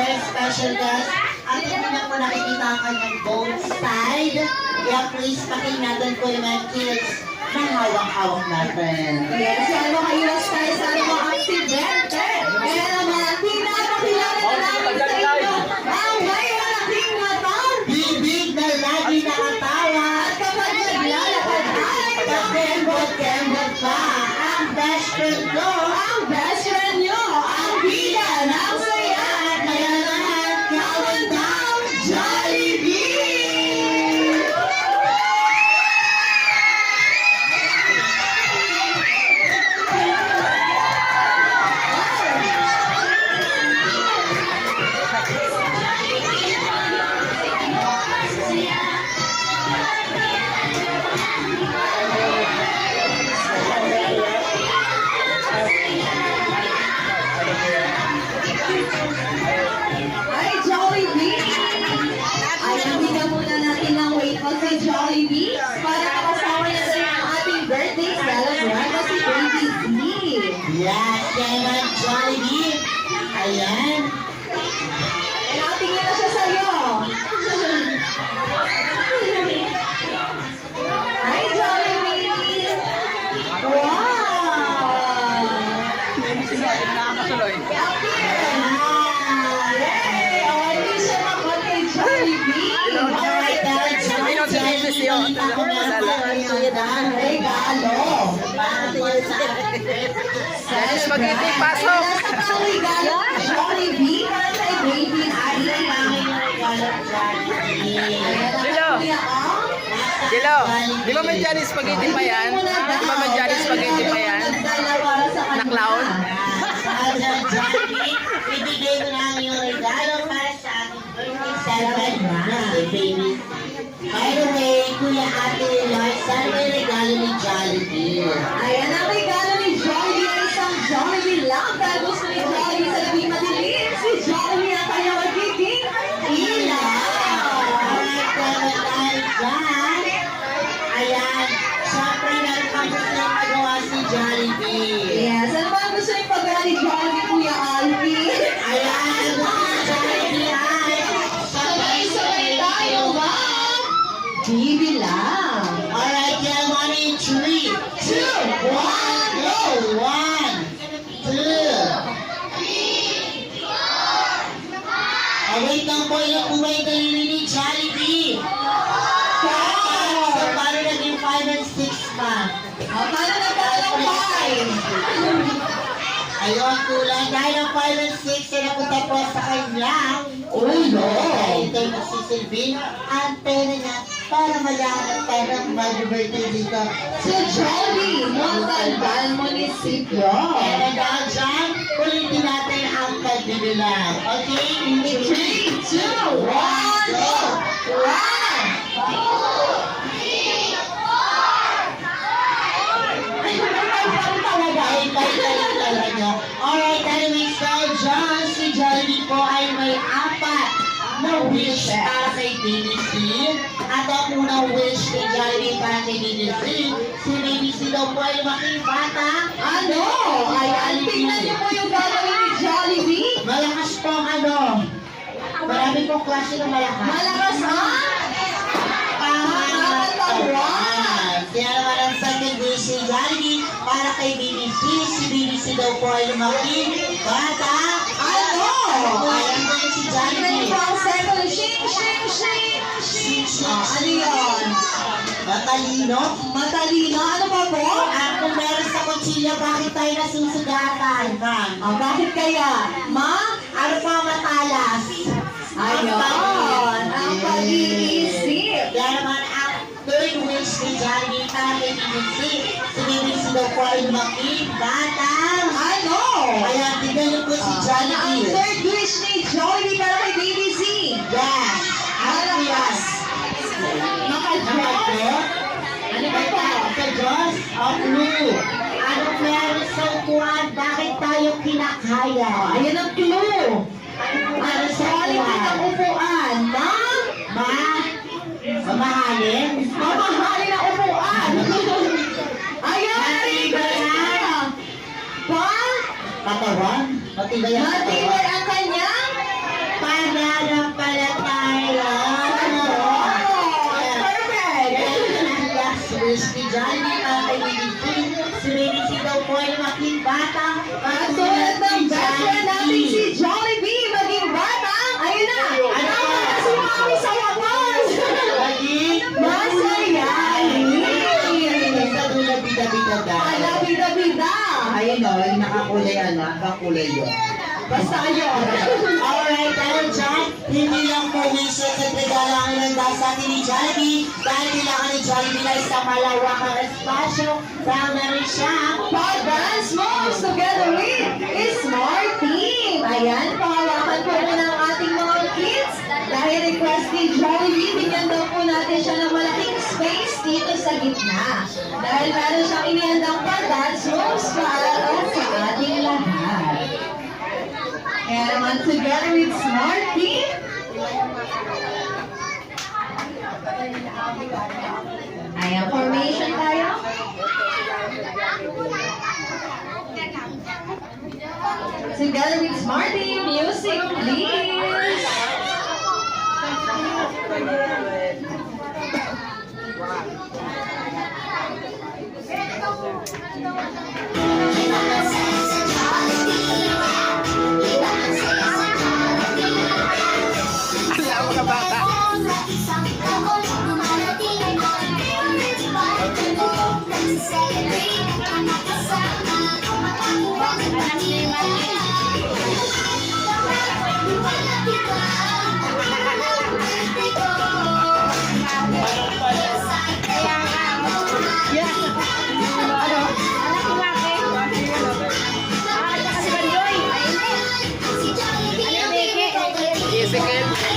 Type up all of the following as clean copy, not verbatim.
very special guest. At hindi na po nakikita ang kanyang both side. Kaya please, pakinggan ko yung mga kids na hawak-hawak natin. Yes, yan mo kayo tayo sa mga aksidente. Kaya naman, pinapakilala na namin sa inyo ang may malaking mata. Bibig na lagi nakatawa. At kapag naglalakad ay Kakembot-kembot pa. Ang best friend ko. ang best friend nyo, ang bida ng saya. Kaya lahat kawan daw, Jollibee! Ay, Jollibee! Ay, nabigyan muna natin ng wait mo si Jollibee para makasama niya sa ang ating birthday celebrant na si Baby Z. Yes, kaya naman Jollibee. Ayan. Natingin na siya sa'yo. Hi, Jollibee! Wow! Yay! Awarding siya naman kay Jollibee. Alright, Jollibee. Ako meron pa ang regalo. Para yun sa akin. Spaghetti, pasok! Nasa pang regalo ni Jollibee para kay Baby Z. Dilo! Dilo, di ba may Johnny Spaghetti pa yan? Di ba may Johnny Spaghetti pa yan? Na clown? Jollibee, ibigay mo lang yung regalo para sa ating birthday celebrant na si Baby. By the way, Kuya Ate Lloyd, saan may regalo ni Jollibee? Ayan ang regalo ni Jollibee ay isang Jollibee lang. Dahil gusto ni Jollibee sa labing madilim, si Jollibee ang kanyang magiging ilaw. Alright, kaya dahil dyan, ayan, syempre meron pang gusto yung magawa si Jollibee. Yes, ano ba ang gusto ni paggawa ni Jollibee, Kuya Alfie? Ayan, ang gusto ni Jollibee ay Sabay-sabay tayo, ma'am! Bibi lang. Alright, kaya 1 in 3, 2, 1, go! 1, 2. Wait lang po, ilang umay kayo ni Jollibee. So, paano naging 5 and 6 pa? Paano na ba ang Ayun, kulang. Dahil ang 5 and 6 ay napunta po sa kanya. Ulo! Ito yung nagsisilbing ang pera niya para malaman tayo ng mag-birthday dito. Si Jollibee, Montalban Municipio. Kaya dahil dyan, ulitin natin ang pagbibilang. Okay? 3, 2, 1, go! 1! Alright, anyways, so John, si Jollibee po ay may 4 na wish para kay BBC. At ang unang wish ni Jollibee para kay BBC, si BBC daw po ay lumaking bata. Ano? Ayan, tingnan niyo po yung gagawin ni Jollibee. Malakas po ang ano. Marami pong klase ng malakas. Malakas ang pangatawan. Kaya naman ang second wish ni Jollibee para kay BBC. Si BBC daw po ay lumaking bata. Ano? Ayan po yung si Tingnan niyo Jollibee. po ang second. Shing, shing, shing, shing. Ano yun? Matalino. Matalino. Ano pa po? At kung meron sa kutsilyo, bakit tayo nasusugatan? Bakit kaya? Ma? Ano pa matalas? Ayun. Ang pag-iisip. Kaya naman ang third wish ni Jollibee para kay BBC. Si BBC daw po ay lumaking bata. Ano? Kaya tignan niyo po si Ang Jollibee. third wish ni Jollibee para kay BBC. Yes. Ano yan? Maka-Diyos. Ano ba po? Sa Diyos of Blue. Anong meron sa upuan? Bakit tayo kinakaya? Ayan ang clue. Ano sa Quality ng upuan na mamahalin? mamahalin na upuan. Ayun, Matibay na. Pa? Katawan? Matibay ang Matibay katawan? ang kanyang Basta yun. Alright, dahil dyan, hindi lang po wishes at regalo ang inanda sa atin ni Jollibee dahil kailangan ni Jollibee na isang malawakang espasyo dahil meron siyang Pag-dance moves together with Smart Team. Ayan, pahawakan po muna ang ating mga kids. Dahil request ni Jollibee, bigyan daw po natin siya ng malaking space dito sa gitna. Dahil meron siyang inihandang pag-dance moves para sa ating lahat. Kaya naman together with Smart Team. Ayan, formation tayo. Together with Smart Team, music please. Alam mo ka bata. Ezekiel.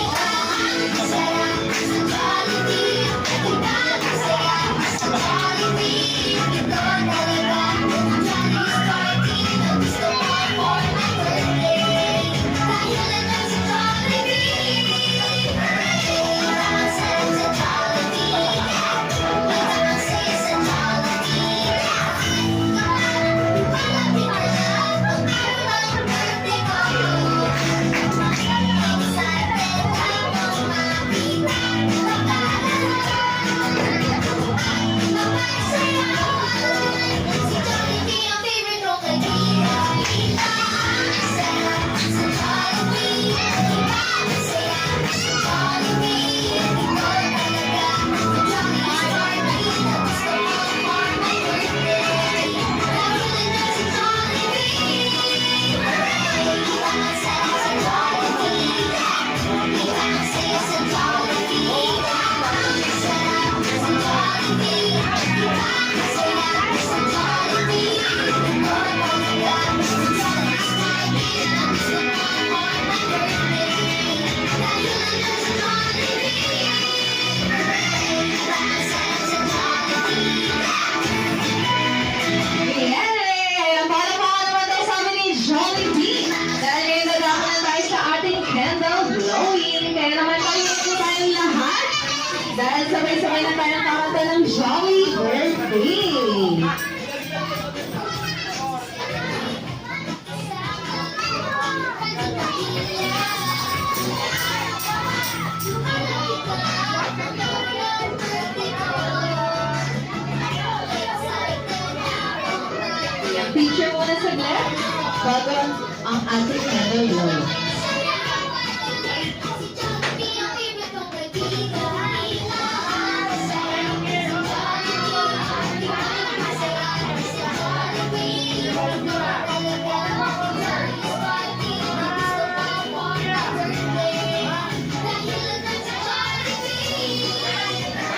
Dahil sabay-sabay na tayong kakanta ng Jolly Birthday. Picture muna saglit bago ang ating candle blow.